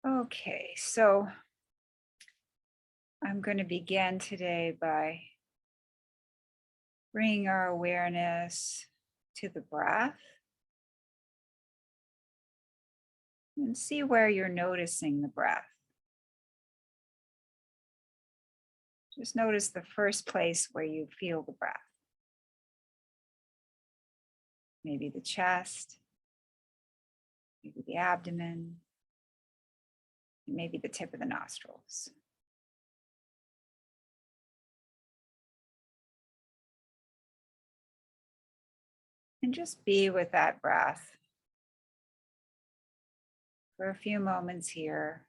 Okay, so I'm going to begin today by bringing our awareness to the breath and see where you're noticing the breath. Just notice the first place where you feel the breath. Maybe the chest, maybe the abdomen, maybe the tip of the nostrils. And just be with that breath for a few moments here.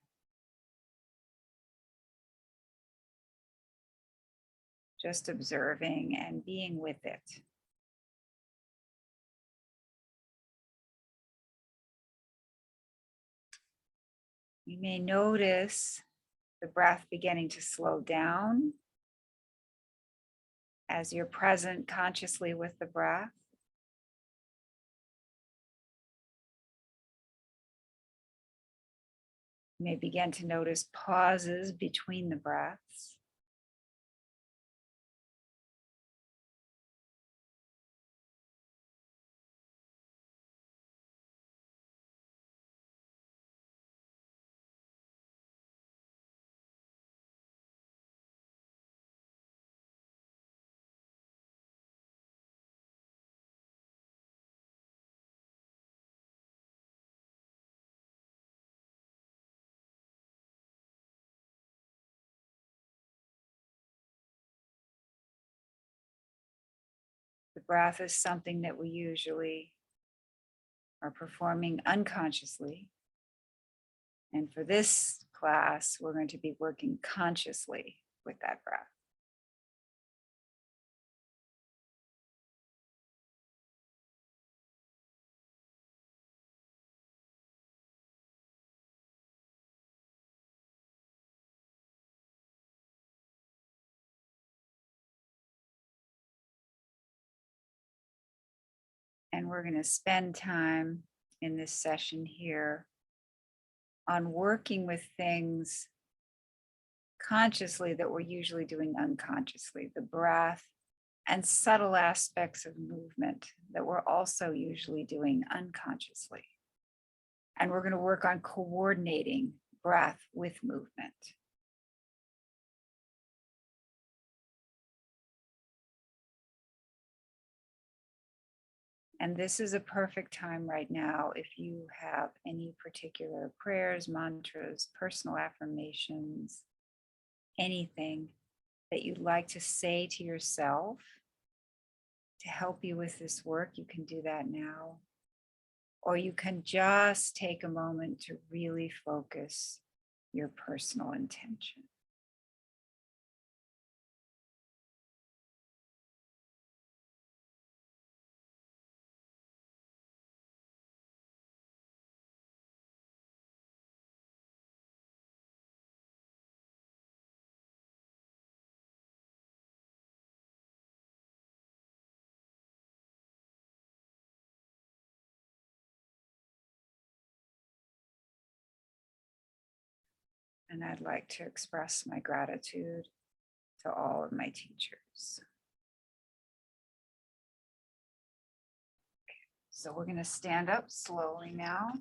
Just observing and being with it. You may notice the breath beginning to slow down as you're present consciously with the breath. You may begin to notice pauses between the breaths. The breath is something that we usually are performing unconsciously. And for this class, we're going to be working consciously with that breath. And we're going to spend time in this session here on working with things consciously that we're usually doing unconsciously, the breath and subtle aspects of movement that we're also usually doing unconsciously. And we're going to work on coordinating breath with movement. And this is a perfect time right now if you have any particular prayers, mantras, personal affirmations, anything that you'd like to say to yourself to help you with this work, you can do that now. Or you can just take a moment to really focus your personal intention. And I'd like to express my gratitude to all of my teachers. So we're going to stand up slowly now.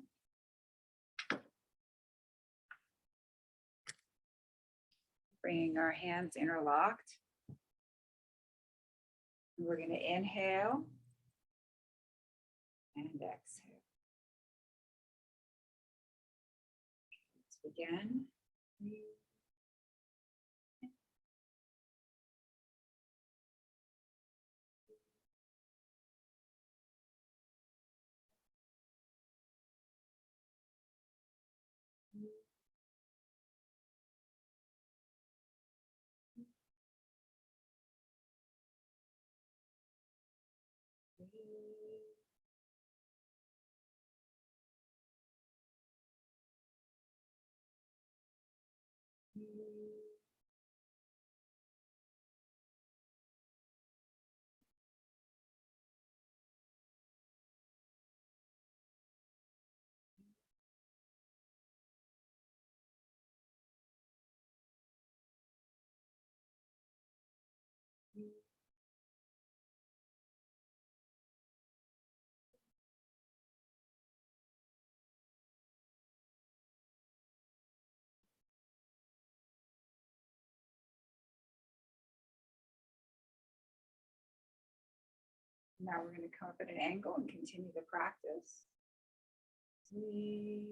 Bringing our hands interlocked. We're going to inhale and exhale. Let's begin. Now we're going to come up at an angle and continue the practice. Breathe.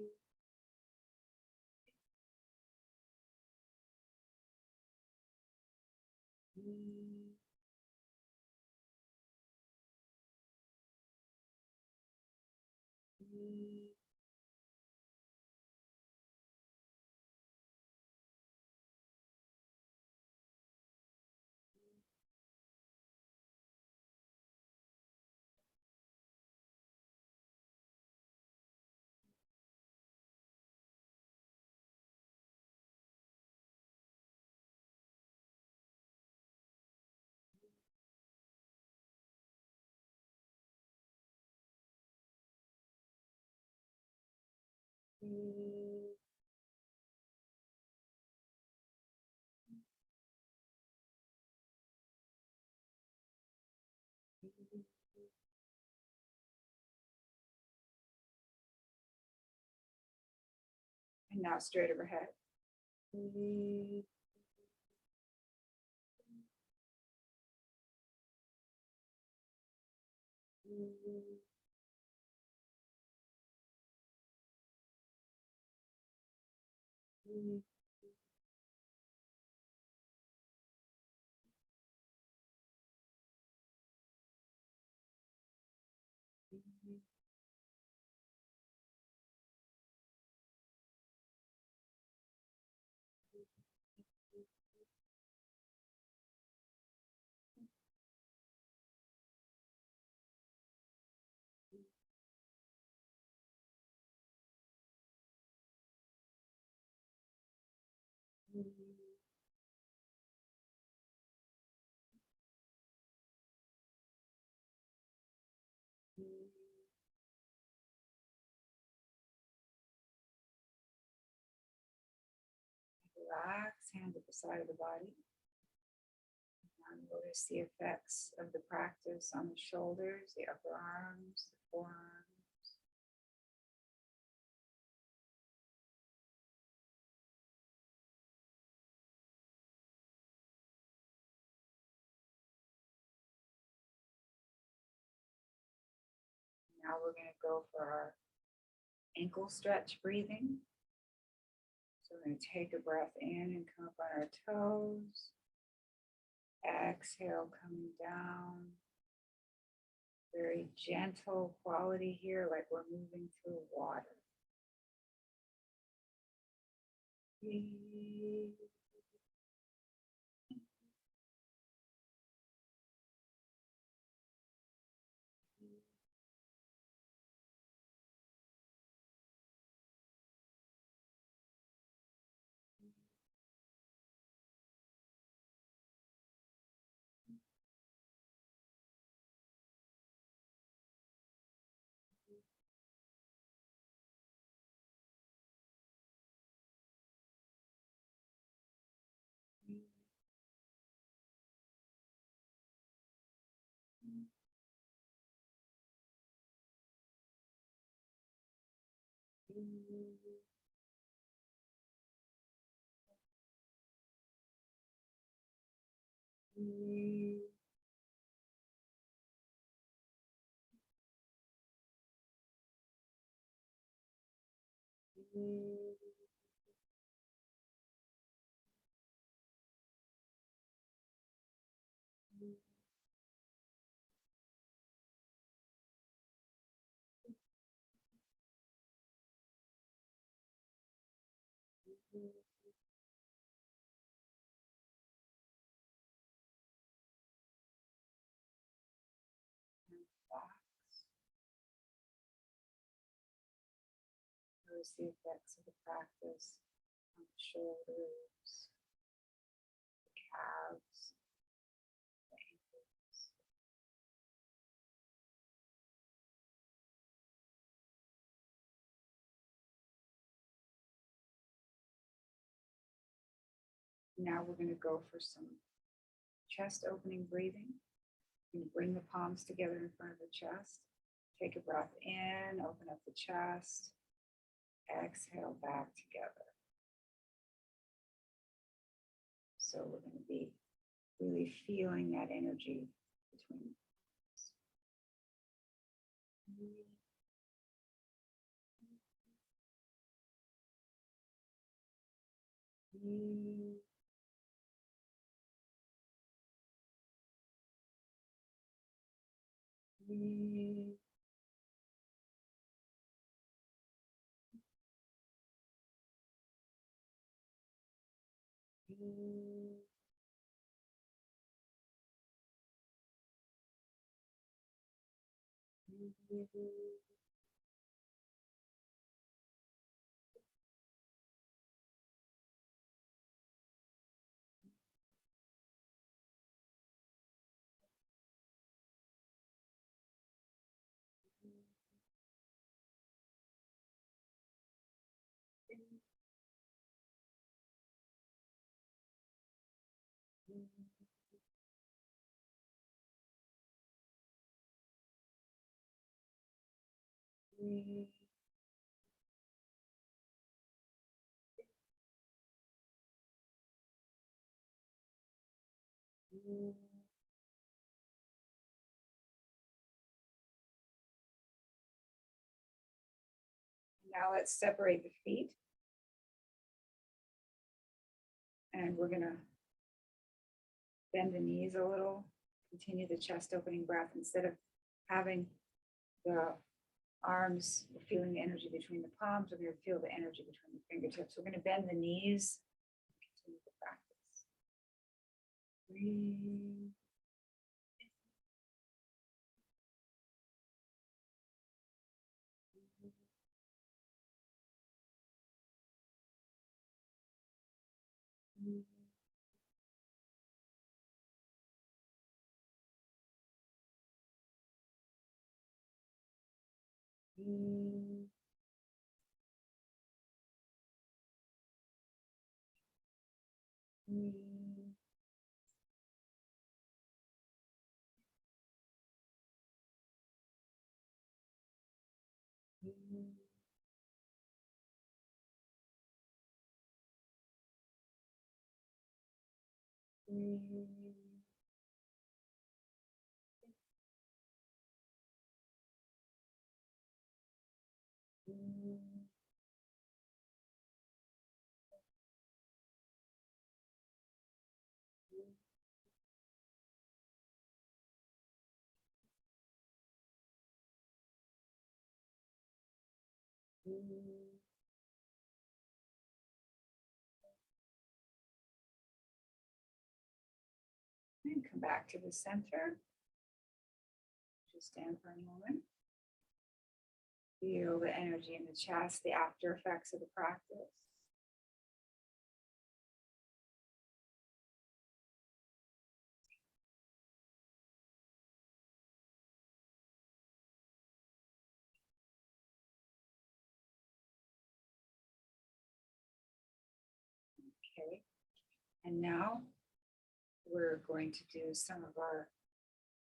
Breathe. Breathe. Breathe. And now straight overhead. Breathe. Breathe. Breathe. Relax, hands at the side of the body. And notice the effects of the practice on the shoulders, the upper arms, the forearms. Now we're going to go for our ankle stretch breathing. So we're going to take a breath in and come up on our toes. Exhale, coming down. Very gentle quality here, like we're moving through water. Breathe. Notice the effects of the practice on the shoulders, the calves, the ankles. Now we're going to go for some chest opening breathing. You're going to bring the palms together in front of the chest. Take a breath in, open up the chest. Exhale back together. So we're going to be really feeling that energy between. Now let's separate the feet. And we're gonna bend the knees a little, continue the chest opening breath instead of having the arms, we're feeling the energy between the palms, we're gonna feel the energy between the fingertips. We're gonna bend the knees, continue the practice. Breathe. And come back to the center. Just stand for a moment. Feel the energy in the chest, the after effects of the practice. Okay, and now we're going to do some of our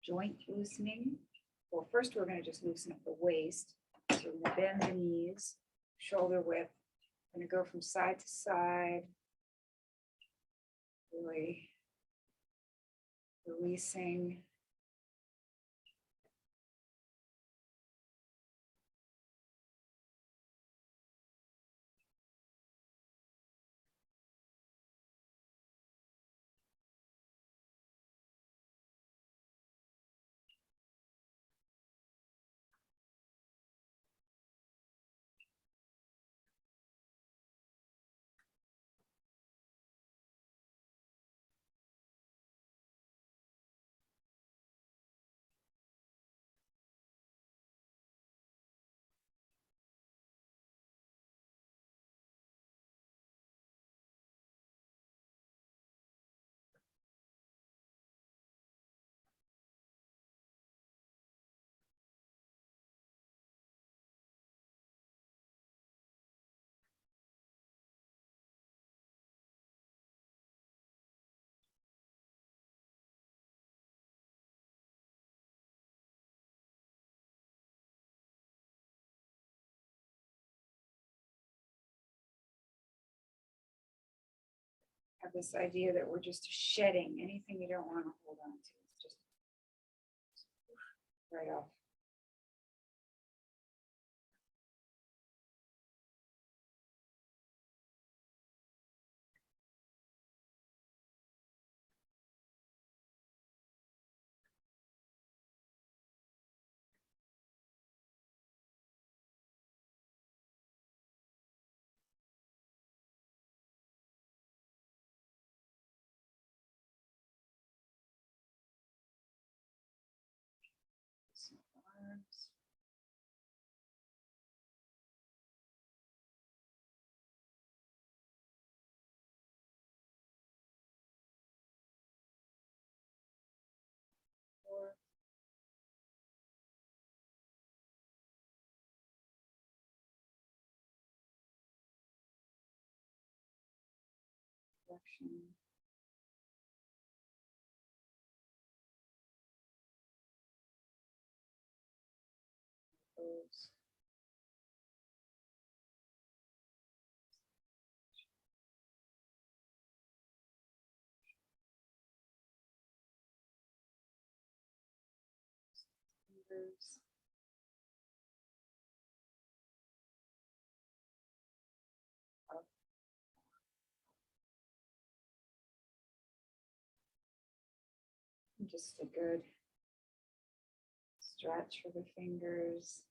joint loosening. Well, first we're going to just loosen up the waist. So we're going to bend the knees, shoulder width. We're going to go from side to side, really releasing. Have this idea that we're just shedding anything you don't want to hold on to. It's just right off. arms. Fourth. Flexion. Toes. Fingers. Up. Just a good stretch for the fingers.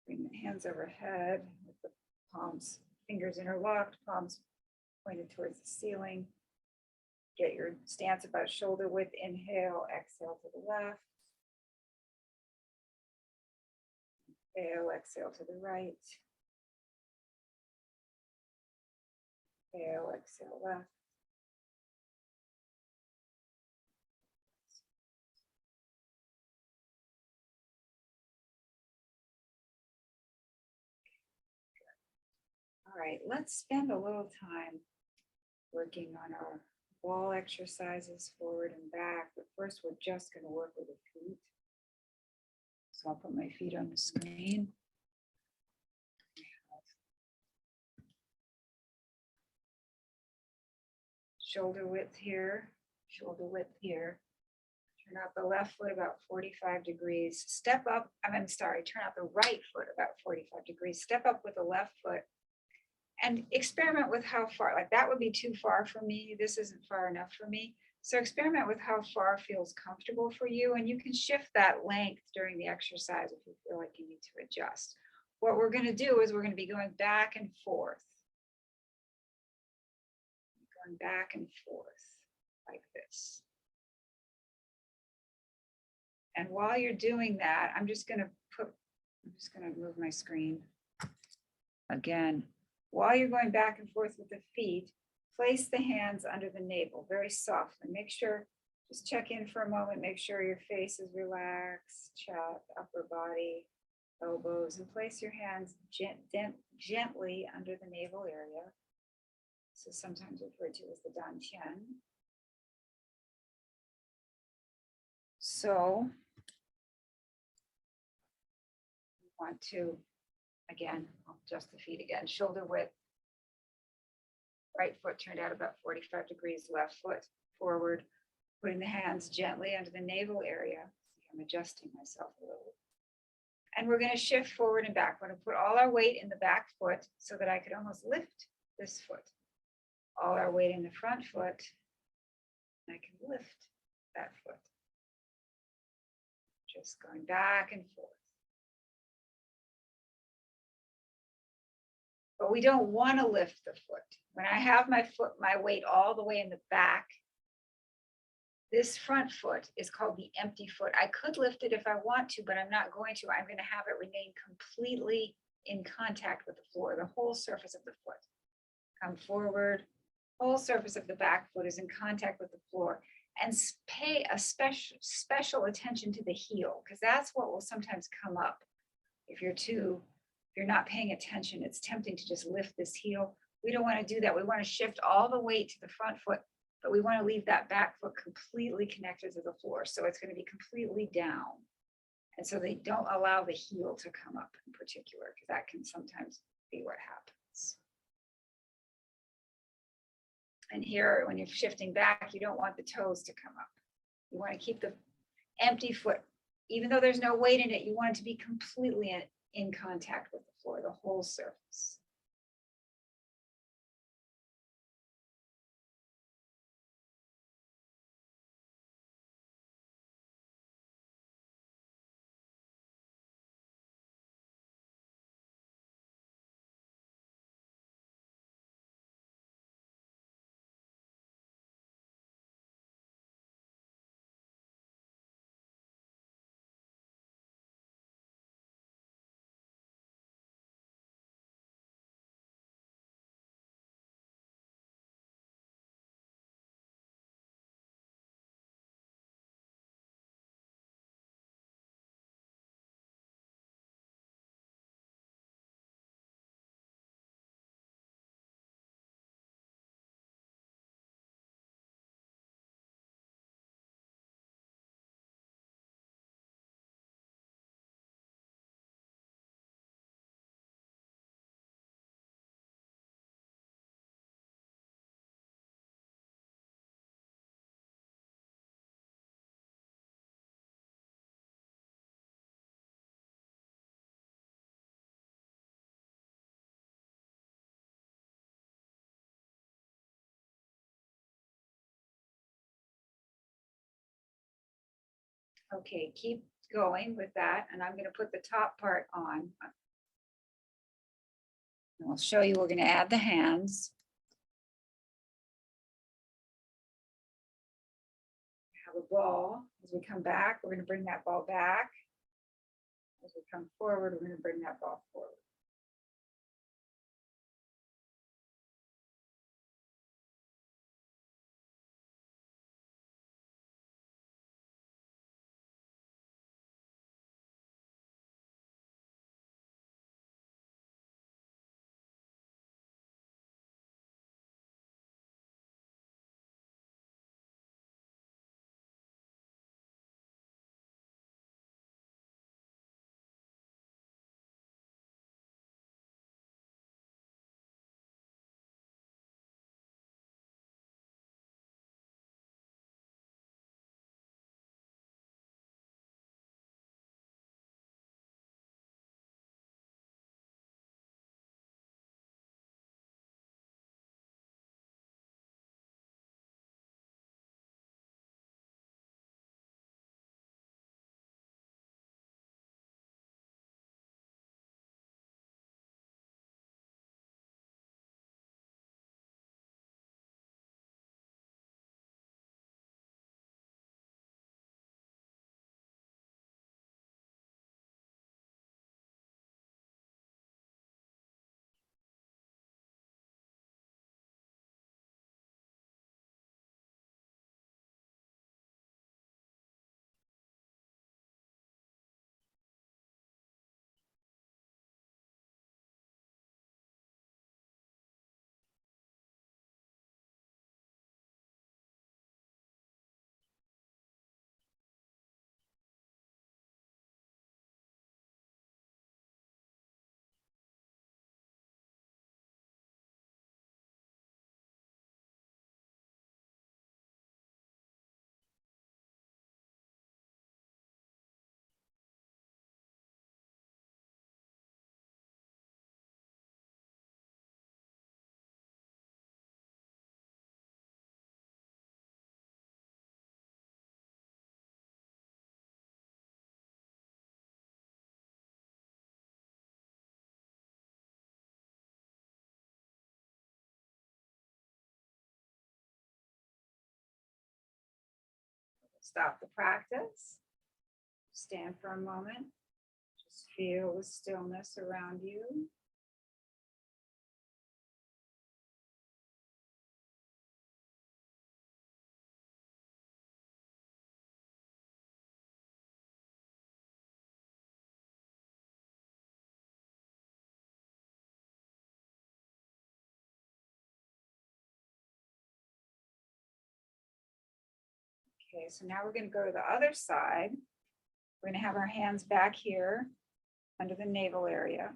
Bring the hands overhead with the palms, fingers interlocked, palms pointed towards the ceiling. Get your stance about shoulder width. Inhale, exhale to the left. Inhale, exhale to the right. Inhale, exhale left. All right, let's spend a little time working on our wall exercises forward and back, but first we're just going to work with the feet. So I'll put my feet on the screen. Shoulder width here, shoulder width here. Turn out the left foot about 45 degrees. Step up, turn out the right foot about 45 degrees. Step up with the left foot and experiment with how far, like that would be too far for me. This isn't far enough for me. So experiment with how far feels comfortable for you, and you can shift that length during the exercise if you feel like you need to adjust. What we're going to do is we're going to be going back and forth. Going back and forth like this. And while you're doing that, I'm just going to move my screen. Again, while you're going back and forth with the feet, place the hands under the navel very softly. Make sure, just check in for a moment, make sure your face is relaxed, chest, upper body, elbows, and place your hands gently under the navel area. This is sometimes referred to as the dantian. So we want to, again, I'll adjust the feet again, shoulder width. Right foot turned out about 45 degrees, left foot forward, putting the hands gently under the navel area. I'm adjusting myself a little. And we're going to shift forward and back. We're going to put all our weight in the back foot so that I could almost lift this foot. All our weight in the front foot, and I can lift that foot. Just going back and forth. But we don't want to lift the foot. When I have my weight all the way in the back, this front foot is called the empty foot. I could lift it if I want to, but I'm not going to. I'm going to have it remain completely in contact with the floor, the whole surface of the foot. Come forward. Whole surface of the back foot is in contact with the floor, and pay a special attention to the heel, because that's what will sometimes come up if you're not paying attention. It's tempting to just lift this heel. We don't want to do that. We want to shift all the weight to the front foot, but we want to leave that back foot completely connected to the floor, so it's going to be completely down, and so they don't allow the heel to come up in particular, because that can sometimes be what happens. And here, when you're shifting back, you don't want the toes to come up. You want to keep the empty foot, even though there's no weight in it, you want it to be completely in contact with the floor, the whole surface. Okay, keep going with that. And I'm going to put the top part on. And I'll show you, we're going to add the hands. Have a ball. As we come back, we're going to bring that ball back. As we come forward, we're going to bring that ball forward. Stop the practice. Stand for a moment. Just feel the stillness around you. Okay, so now we're going to go to the other side. We're going to have our hands back here under the navel area.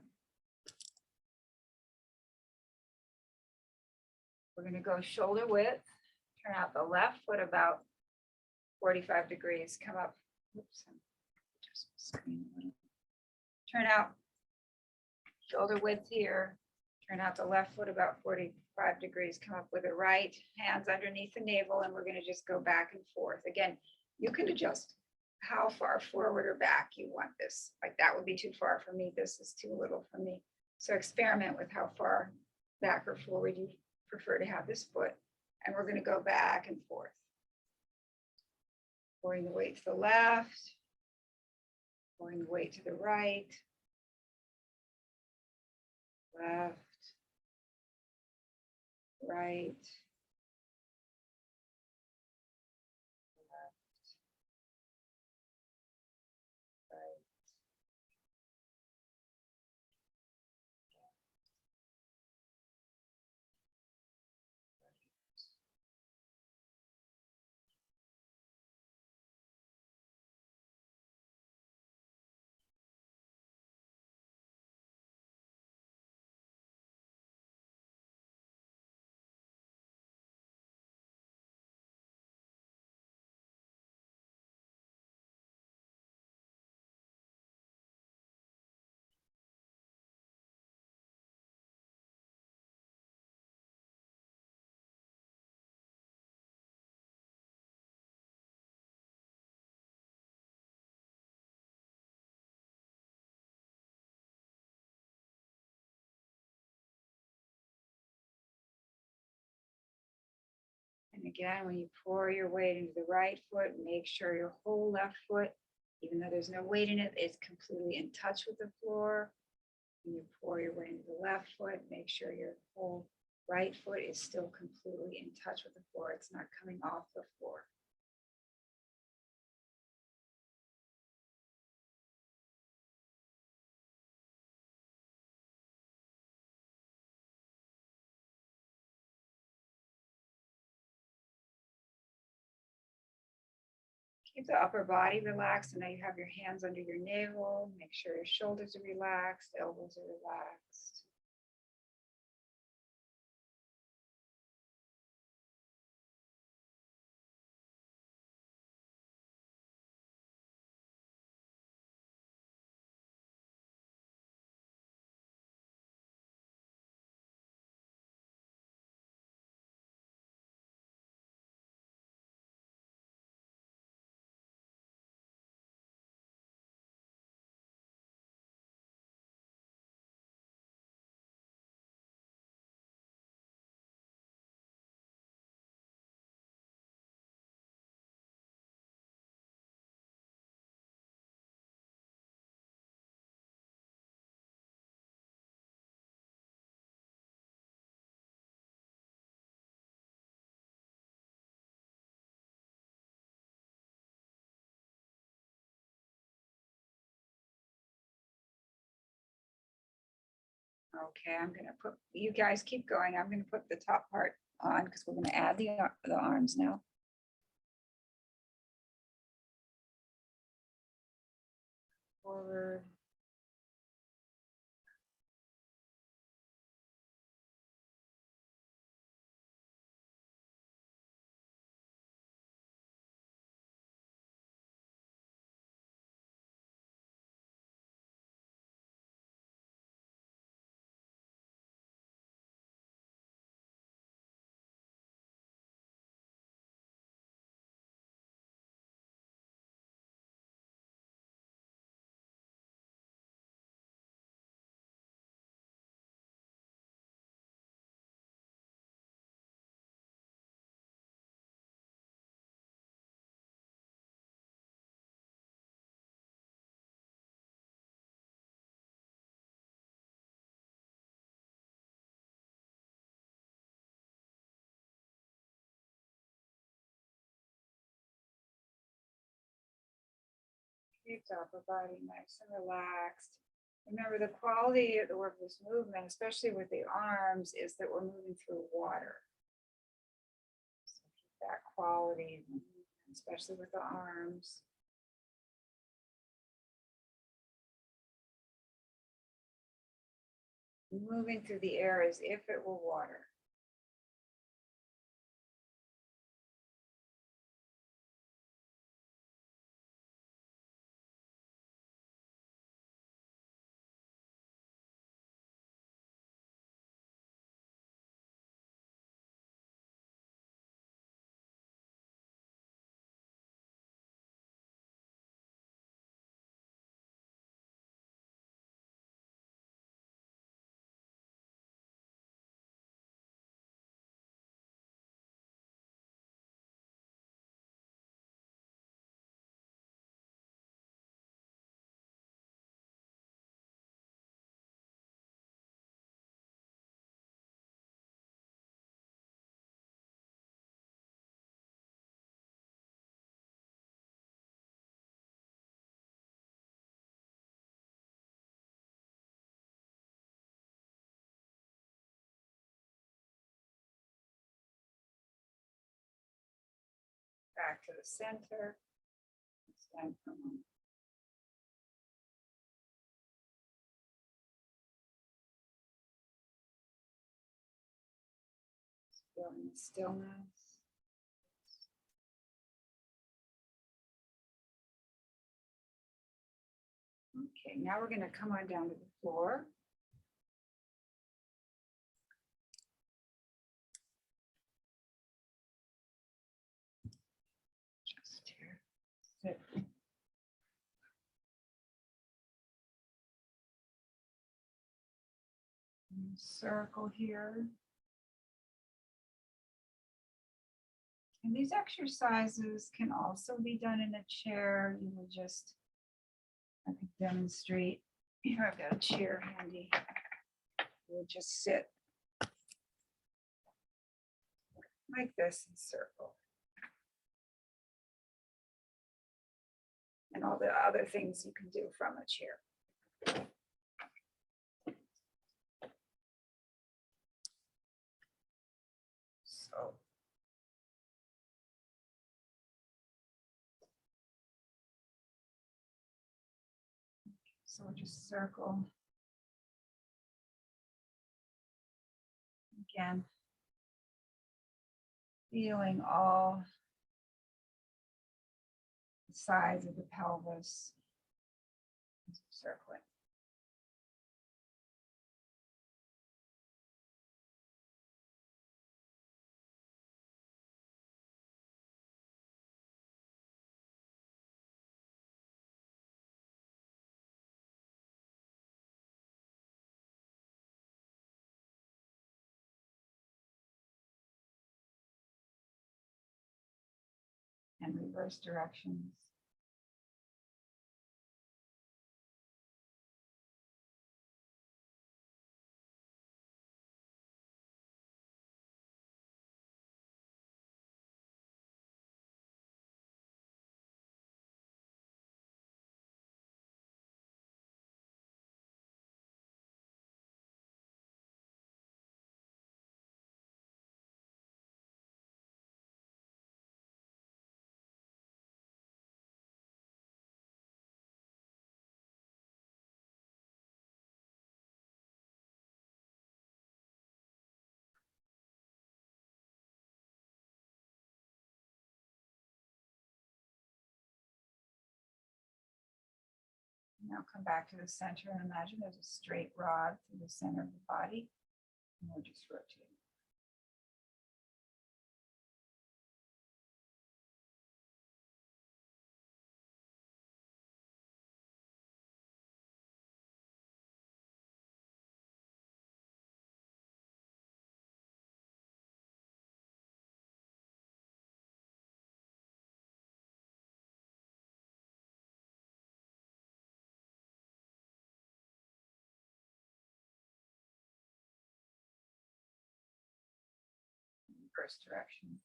We're going to go shoulder width, turn out the left foot about 45 degrees, come up, oops, just screen a little. Turn out shoulder width here, turn out the left foot about 45 degrees, come up with the right, hands underneath the navel, and we're going to just go back and forth. Again, you can adjust how far forward or back you want this. Like that would be too far for me. This is too little for me. So experiment with how far back or forward you prefer to have this foot. And we're going to go back and forth. Pouring the weight to the left, pouring the weight to the right, left, right, again, when you pour your weight into the right foot, make sure your whole left foot, even though there's no weight in it, is completely in touch with the floor. When you pour your weight into the left foot, make sure your whole right foot is still completely in touch with the floor. It's not coming off the floor. Keep the upper body relaxed. And now you have your hands under your navel. Make sure your shoulders are relaxed, elbows are relaxed. Okay, I'm going to put, you guys keep going. I'm going to put the top part on because we're going to add the arms now. Forward. Keep the upper body nice and relaxed. Remember, the quality of this movement, especially with the arms, is that we're moving through water. So keep that quality, especially with the arms. Moving through the air as if it were water. Back to the center. Stand for a moment. Feeling the stillness. Okay, now we're going to come on down to the floor. Just here. Sit. Circle here. And these exercises can also be done in a chair. You will just, I could demonstrate. Here, I've got a chair handy. We'll just sit like this in circle. And all the other things you can do from a chair. So we'll just circle. Again, feeling all the sides of the pelvis, circling. And reverse directions. Now come back to the center and imagine there's a straight rod through the center of the body. And we'll just rotate. Reverse directions.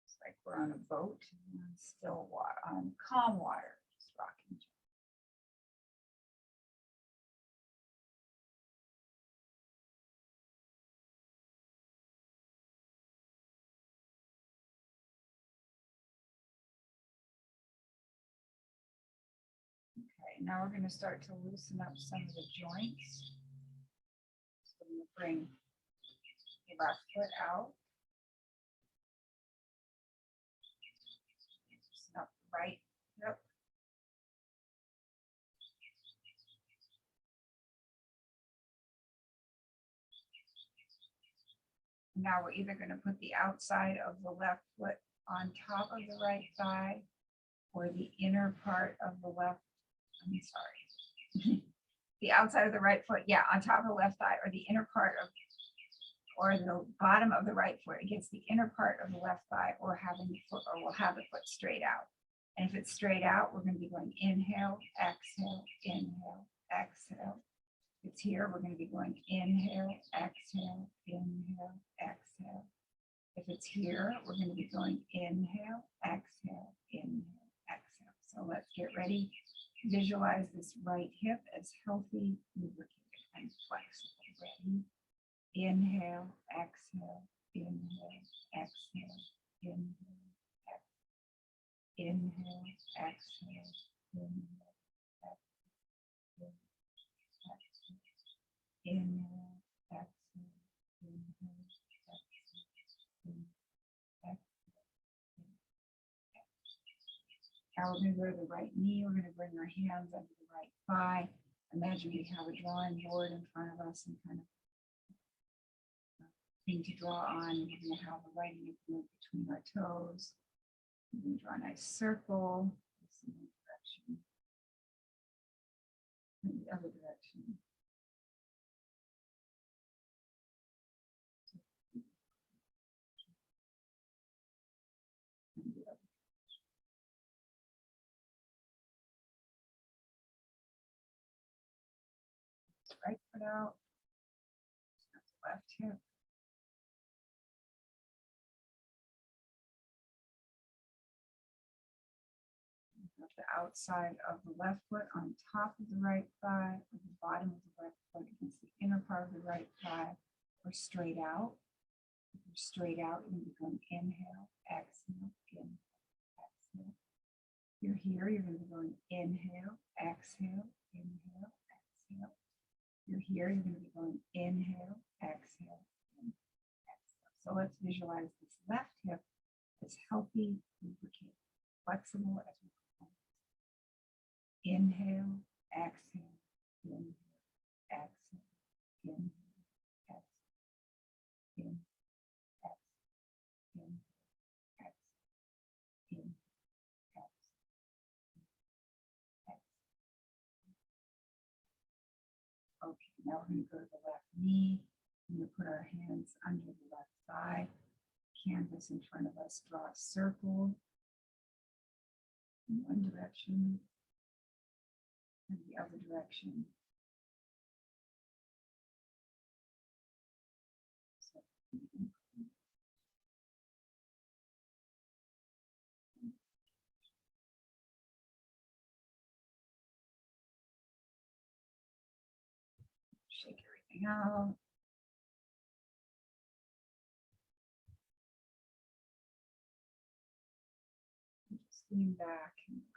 It's like we're on a boat on still water, on calm water, just rocking. Okay, now we're going to start to loosen up some of the joints. So I'm going to bring the left foot out. Loosen up the right hip. Now we're either going to put the outside of the left foot on top of the right thigh or the inner part of the left, I'm sorry, the outside of the right foot, yeah, on top of the left thigh or the inner part of, or the bottom of the right foot against the inner part of the left thigh, or having the foot, or we'll have the foot straight out. And if it's straight out, we're going to be going inhale, exhale, inhale, exhale. If it's here, we're going to be going inhale, exhale, inhale, exhale. If it's here, we're going to be going inhale, exhale, inhale, exhale. So let's get ready. Visualize this right hip as healthy, lubricated, and flexible. Ready? Inhale, exhale, inhale, exhale, inhale, exhale, inhale, exhale, inhale, exhale, inhale, exhale, inhale, exhale. Now we're going to go to the right knee. We're going to bring our hands under the right thigh. Imagine we have a drawing board in front of us and kind of thing to draw on. And we're going to have the right knee move between our toes. We're going to draw a nice circle. In the direction. In the other direction. out. Left hip. The outside of the left foot on top of the right thigh, or the bottom of the left foot against the inner part of the right thigh, or straight out. If you're straight out, you're going to go inhale, exhale, inhale, exhale. If you're here, you're going to be going inhale, exhale, inhale, exhale. If you're here, you're going to be going inhale, exhale, inhale, exhale. So let's visualize this left hip as healthy, lubricated, flexible as we inhale, exhale, inhale, exhale, inhale, exhale, inhale, exhale, inhale, exhale, inhale, exhale. Okay, now we're going to go to the left knee. We're going to put our hands under the left thigh. Canvas in front of us, draw a circle in one direction. And the other direction. So, shake everything out. And just lean back and relax.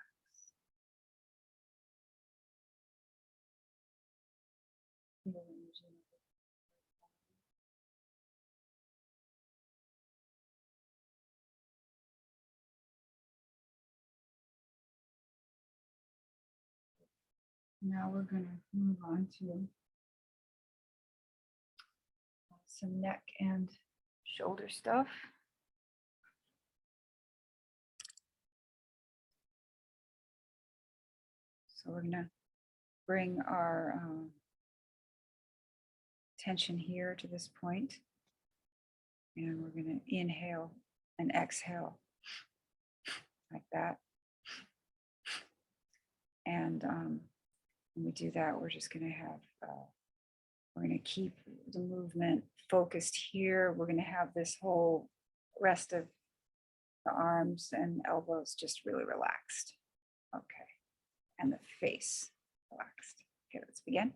Feel energy. Now we're going to move on to some neck and shoulder stuff. So we're going to bring our attention here to this point. And we're going to inhale and exhale like that. And when we do that, we're just going to have, we're going to keep the movement focused here. We're going to have this whole rest of the arms and elbows just really relaxed. Okay. And the face relaxed. Okay, let's begin.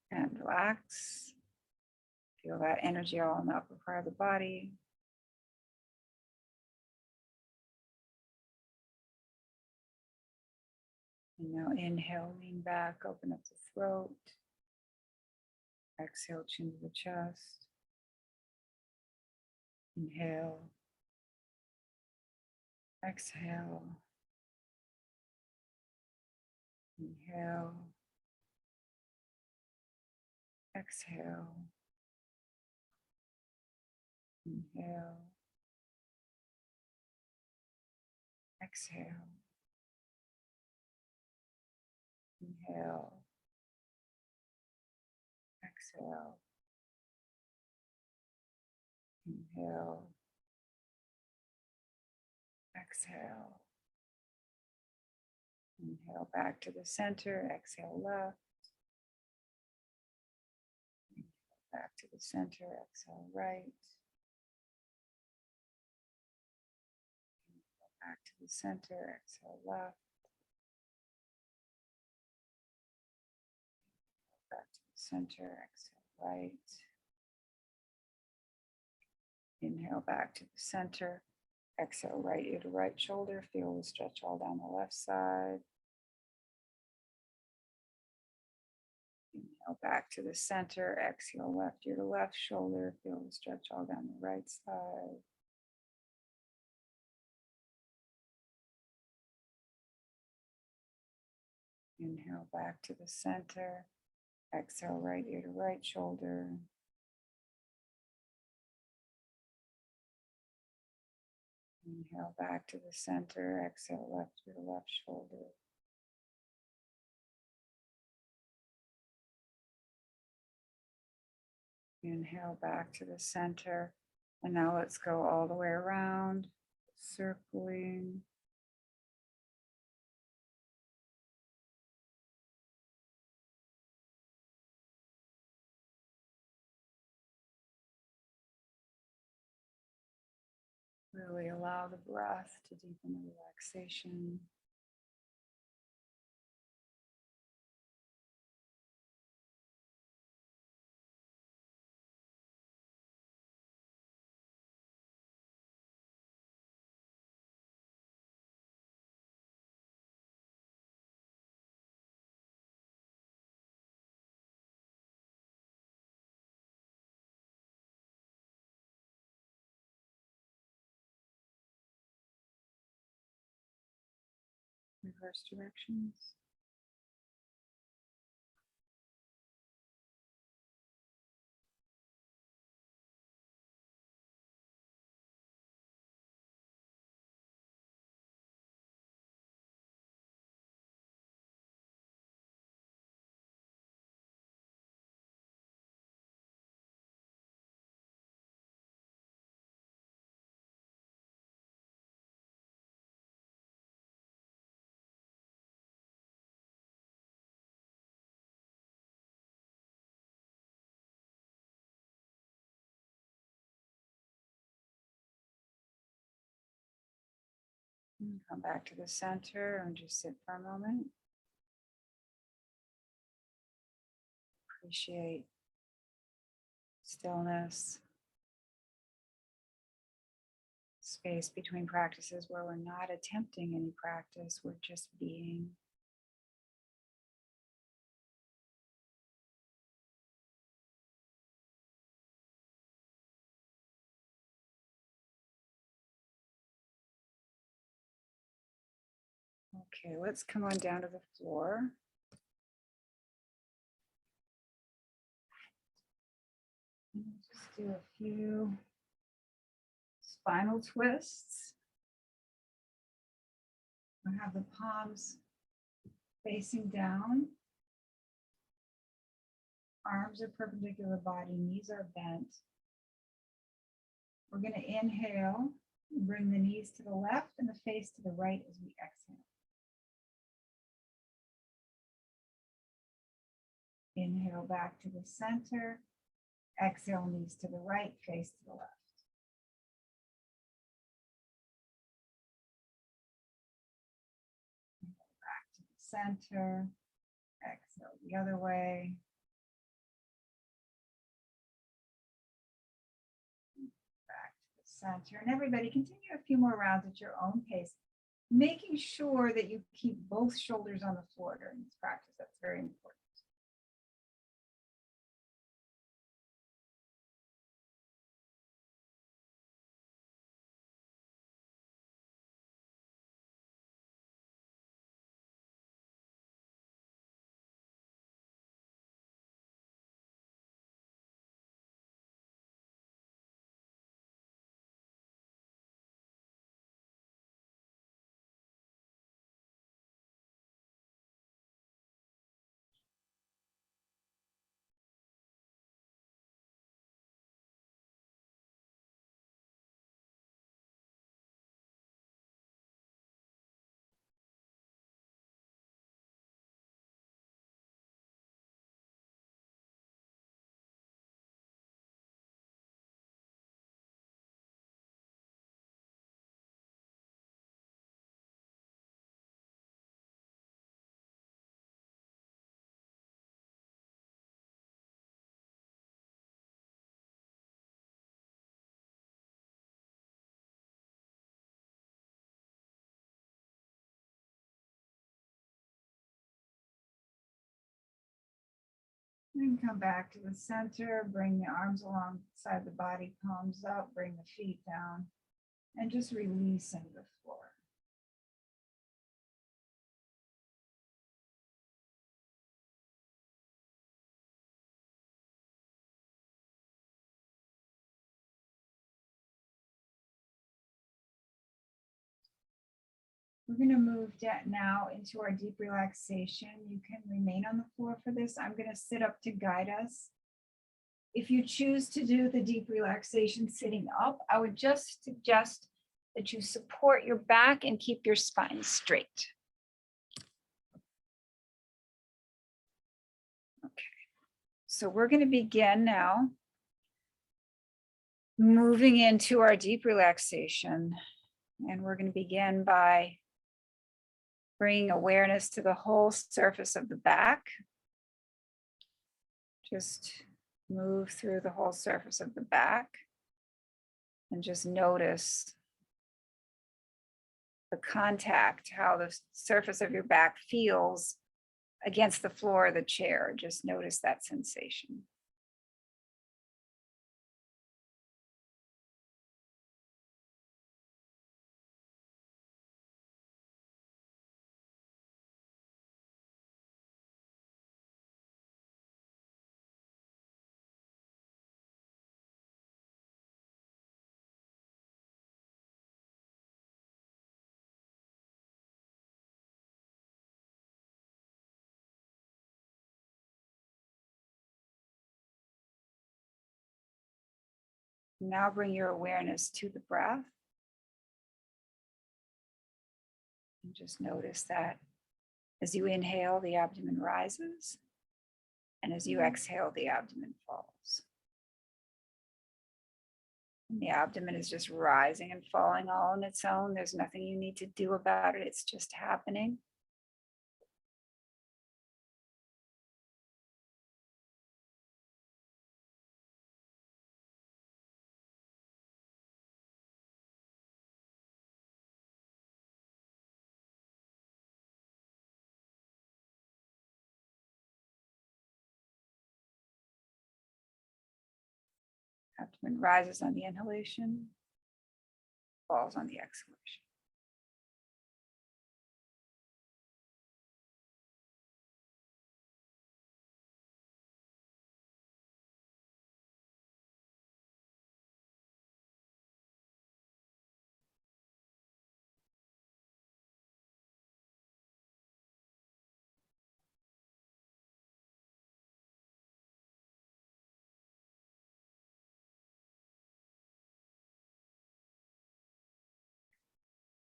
And relax. Feel that energy all in the upper part of the body. And now inhale, lean back, open up the throat. Exhale, chin to the chest. Inhale. Exhale. Inhale. Exhale. Inhale. Exhale. Inhale. Exhale. Inhale. Exhale. Inhale back to the center. Exhale left. Inhale back to the center. Exhale right. Inhale back to the center. Exhale left. Back to the center. Exhale right. Inhale back to the center. Exhale right ear to right shoulder. Feel the stretch all down the left side. Inhale back to the center. Exhale left ear to left shoulder. Feel the stretch all down the right side. Inhale back to the center. Exhale, right ear to right shoulder. Inhale back to the center. Exhale, left ear to left shoulder. Inhale back to the center. And now let's go all the way around, circling. Really allow the breath to deepen the relaxation. Reverse directions. And come back to the center and just sit for a moment. Appreciate stillness, space between practices where we're not attempting any practice, we're just being. Okay, let's come on down to the floor. Just do a few spinal twists. We'll have the palms facing down. Arms are perpendicular body, knees are bent. We're going to inhale, bring the knees to the left and the face to the right as we exhale. Inhale back to the center. Exhale, knees to the right, face to the left. Back to the center. Exhale the other way. Back to the center. And everybody continue a few more rounds at your own pace, making sure that you keep both shoulders on the floor during this practice. That's very important. And come back to the center, bring the arms alongside the body, palms up, bring the feet down, and just release into the floor. We're going to move now into our deep relaxation. You can remain on the floor for this. I'm going to sit up to guide us. If you choose to do the deep relaxation sitting up, I would just suggest that you support your back and keep your spine straight. Okay, so we're going to begin now moving into our deep relaxation. And we're going to begin by bringing awareness to the whole surface of the back. Just move through the whole surface of the back and just notice the contact, how the surface of your back feels against the floor of the chair. Just notice that sensation. Now bring your awareness to the breath. And just notice that as you inhale, the abdomen rises. And as you exhale, the abdomen falls. And the abdomen is just rising and falling all on its own. There's nothing you need to do about it. It's just happening. Abdomen rises on the inhalation, falls on the exhalation.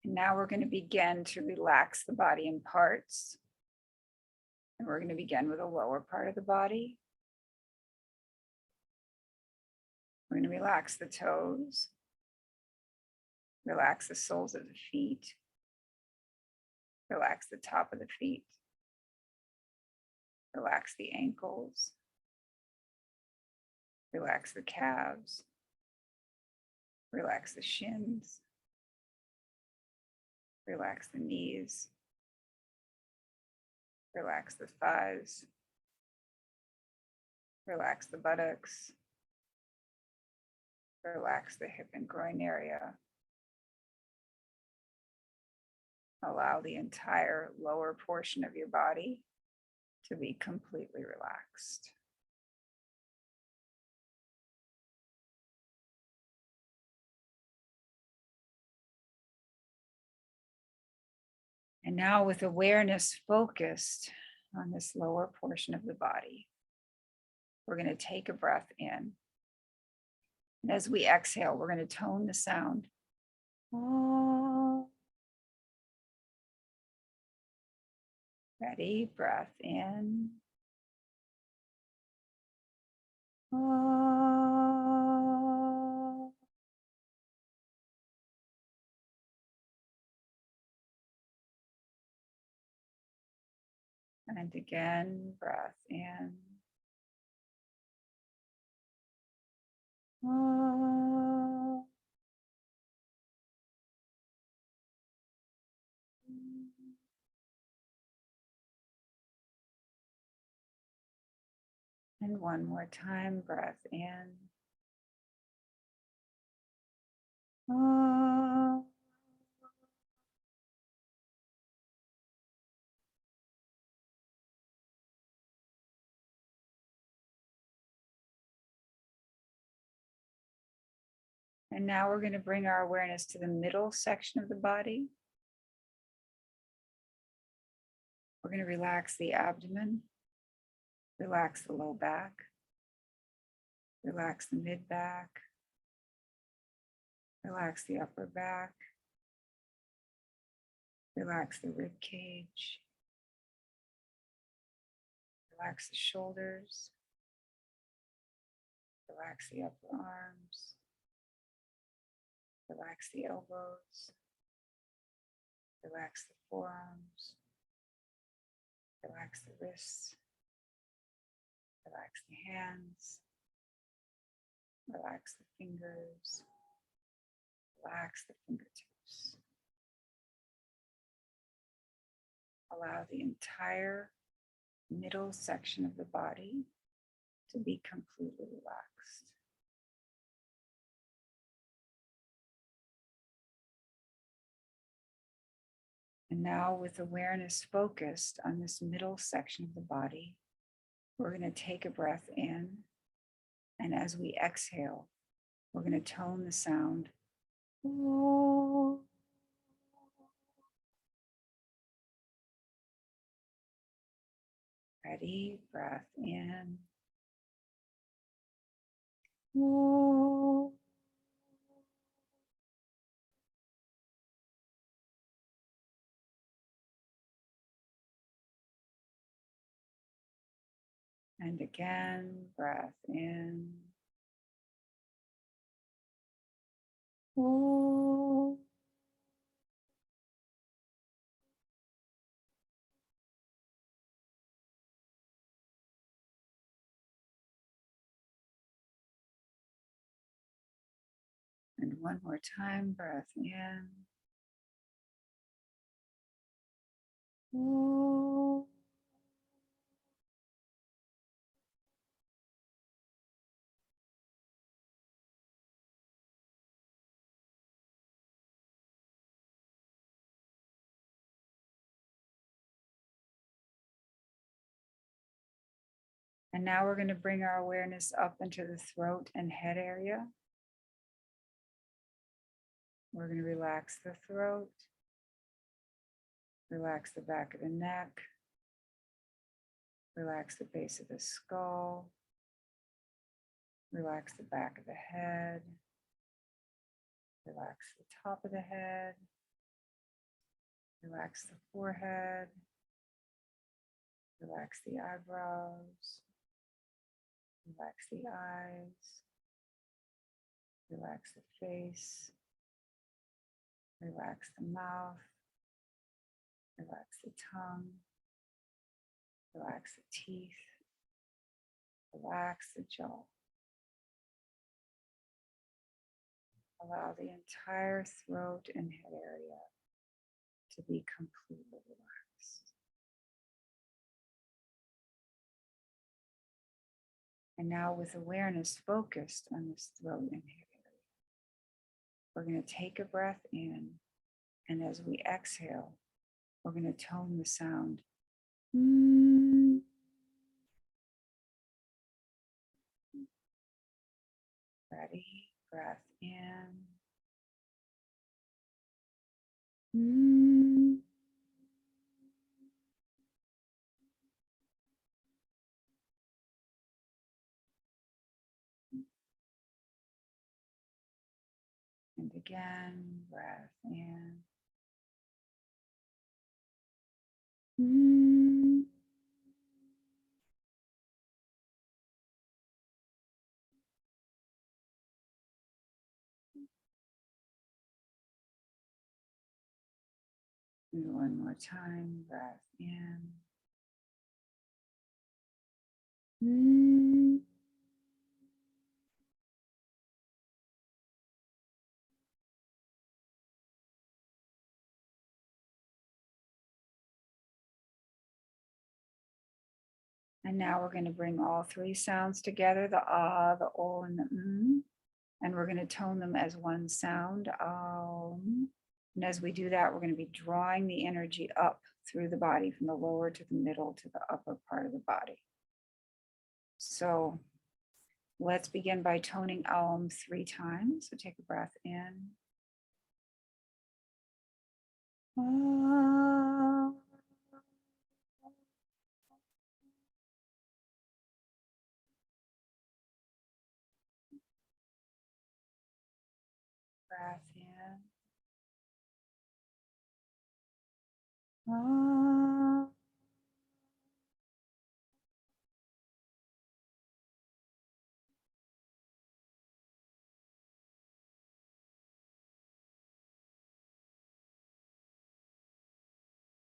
And now we're going to begin to relax the body in parts. And we're going to begin with the lower part of the body. We're going to relax the toes, relax the soles of the feet, relax the top of the feet, relax the ankles, relax the calves, relax the shins, relax the knees, relax the thighs, relax the buttocks, relax the hip and groin area. Allow the entire lower portion of your body to be completely relaxed. And now, with awareness focused on this lower portion of the body, we're going to take a breath in. And as we exhale, we're going to tone the sound. Ready? Breath in. And again, breath in. And one more time, breath in. And now we're going to bring our awareness to the middle section of the body. We're going to relax the abdomen, relax the low back, relax the mid back, relax the upper back, relax the rib cage, relax the shoulders, relax the upper arms, relax the elbows, relax the forearms, relax the wrists, relax the hands, relax the fingers, relax the fingertips. Allow the entire middle section of the body to be completely relaxed. And now, with awareness focused on this middle section of the body, we're going to take a breath in. And as we exhale, we're going to tone the sound. Ready? Breath in. And again, breath in. And one more time, breath in. And now we're going to bring our awareness up into the throat and head area. We're going to relax the throat, relax the back of the neck, relax the base of the skull, relax the back of the head, relax the top of the head, relax the forehead, relax the eyebrows, relax the eyes, relax the face, relax the mouth, relax the tongue, relax the teeth, relax the jaw. Allow the entire throat and head area to be completely relaxed. And now, with awareness focused on this throat and head area, we're going to take a breath in, and as we exhale, we're going to tone the sound. Ready? Breath in. And again, breath in. And one more time, breath in. And now we're going to bring all three sounds together, the ah, the o, and the and we're going to tone them as one sound. And as we do that, we're going to be drawing the energy up through the body, from the lower to the middle to the upper part of the body. So let's begin by toning Aum 3 times. So take a breath in. Breath in. Oh.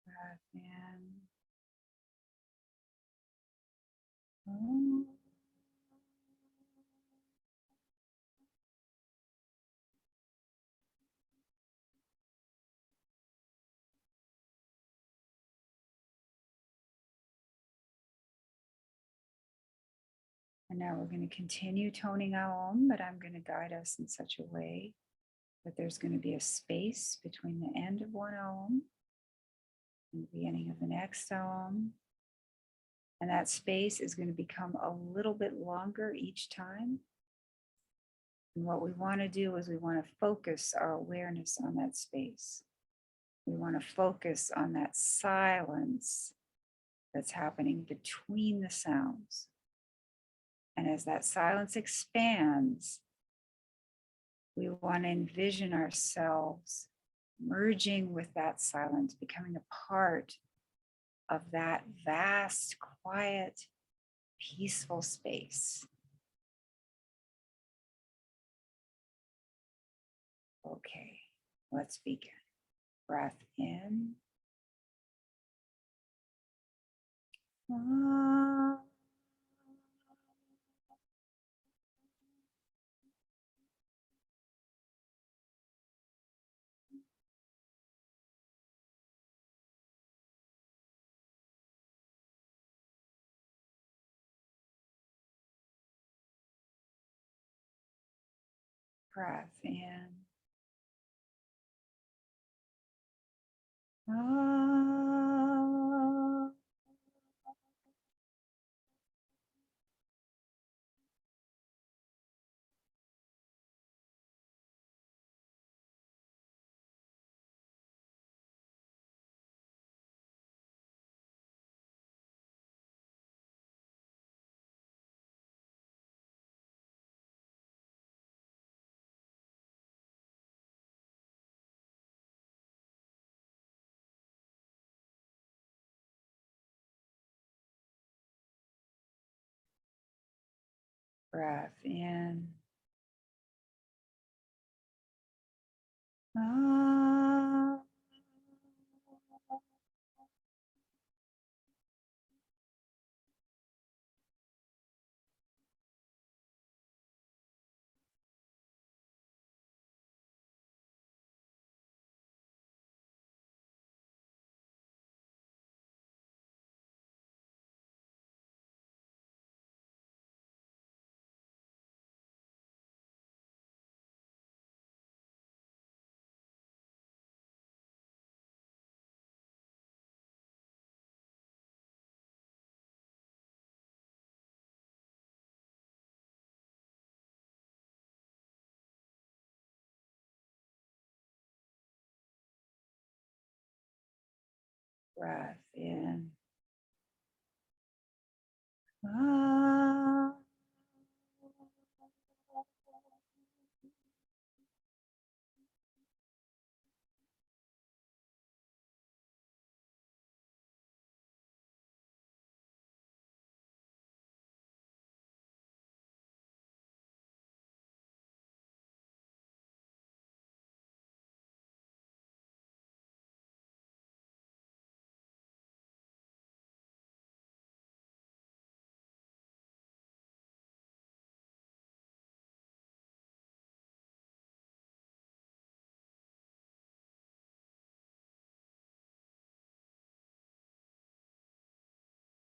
Breath in. Oh. And now we're going to continue toning our Om, but I'm going to guide us in such a way that there's going to be a space between the end of one Om and the beginning of the next Om. And that space is going to become a little bit longer each time. And what we want to do is we want to focus our awareness on that space. We want to focus on that silence that's happening between the sounds. And as that silence expands, we want to envision ourselves merging with that silence, becoming a part of that vast, quiet, peaceful space. Okay, let's begin. Breath in. Ah. Breath in. Ah. Breath in. Ah. Breath in. Ah.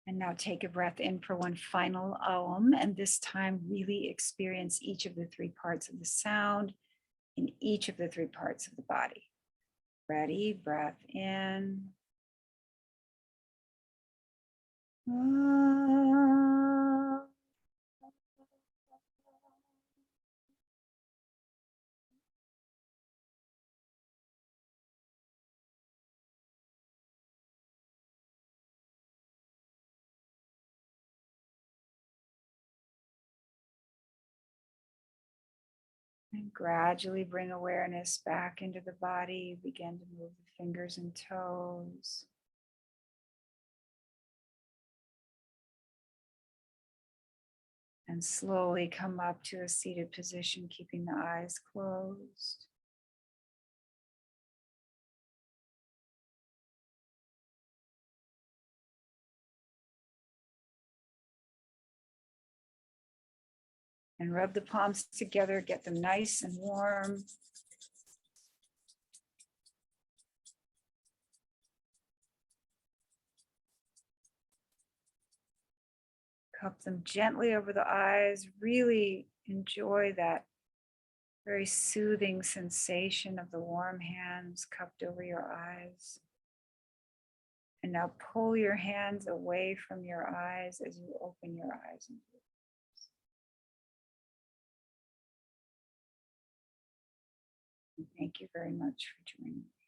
And now take a breath in for one final Om, and this time really experience each of the three parts of the sound in each of the three parts of the body. Ready? Breath in. Ah. And gradually bring awareness back into the body. Begin to move the fingers and toes. And slowly come up to a seated position, keeping the eyes closed. And rub the palms together, get them nice and warm. Cup them gently over the eyes. Really enjoy that very soothing sensation of the warm hands cupped over your eyes. And now pull your hands away from your eyes as you open your eyes. And thank you very much for joining me.